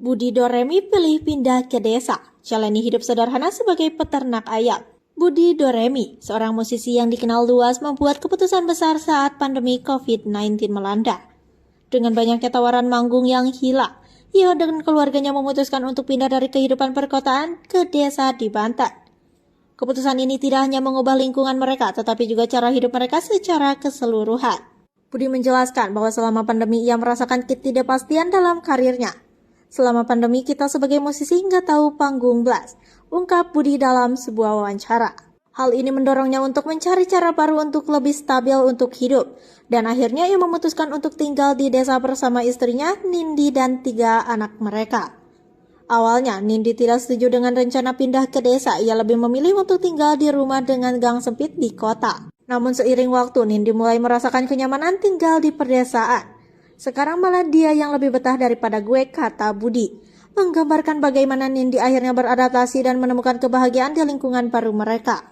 Budi Doremi pilih pindah ke desa, jalani hidup sederhana sebagai peternak ayam. Budi Doremi, seorang musisi yang dikenal luas, membuat keputusan besar saat pandemi COVID-19 melanda. Dengan banyaknya tawaran manggung yang hilang, ia dan keluarganya memutuskan untuk pindah dari kehidupan perkotaan ke desa di Banten. Keputusan ini tidak hanya mengubah lingkungan mereka, tetapi juga cara hidup mereka secara keseluruhan. Budi menjelaskan bahwa selama pandemi ia merasakan ketidakpastian dalam karirnya. Selama pandemi kita sebagai musisi nggak tahu panggung blast, ungkap Budi dalam sebuah wawancara. Hal ini mendorongnya untuk mencari cara baru untuk lebih stabil untuk hidup. Dan akhirnya ia memutuskan untuk tinggal di desa bersama istrinya, Nindi, dan 3 anak mereka. Awalnya, Nindi tidak setuju dengan rencana pindah ke desa. Ia lebih memilih untuk tinggal di rumah dengan gang sempit di kota. Namun seiring waktu, Nindi mulai merasakan kenyamanan tinggal di pedesaan. Sekarang malah dia yang lebih betah daripada gue, kata Budi. Menggambarkan bagaimana Nindi akhirnya beradaptasi dan menemukan kebahagiaan di lingkungan baru mereka.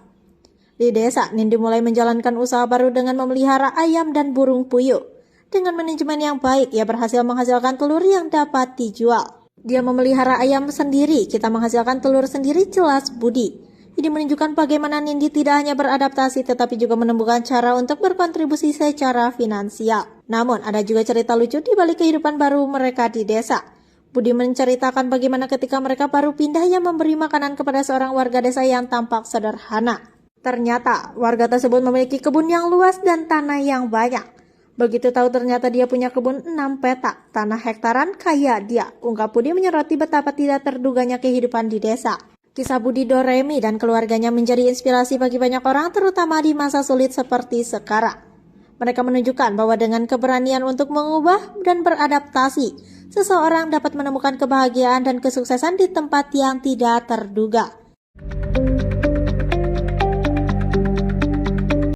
Di desa, Nindi mulai menjalankan usaha baru dengan memelihara ayam dan burung puyuh. Dengan manajemen yang baik, ia berhasil menghasilkan telur yang dapat dijual. Dia memelihara ayam sendiri, kita menghasilkan telur sendiri, jelas Budi. Ini menunjukkan bagaimana Nindi tidak hanya beradaptasi tetapi juga menemukan cara untuk berkontribusi secara finansial. Namun ada juga cerita lucu di balik kehidupan baru mereka di desa. Budi menceritakan bagaimana ketika mereka baru pindah ia memberi makanan kepada seorang warga desa yang tampak sederhana. Ternyata warga tersebut memiliki kebun yang luas dan tanah yang banyak. Begitu tahu ternyata dia punya kebun 6 petak, tanah hektaran kaya dia. Ungkap Budi menyoroti betapa tidak terduganya kehidupan di desa. Kisah Budi Doremi dan keluarganya menjadi inspirasi bagi banyak orang, terutama di masa sulit seperti sekarang. Mereka menunjukkan bahwa dengan keberanian untuk mengubah dan beradaptasi, seseorang dapat menemukan kebahagiaan dan kesuksesan di tempat yang tidak terduga.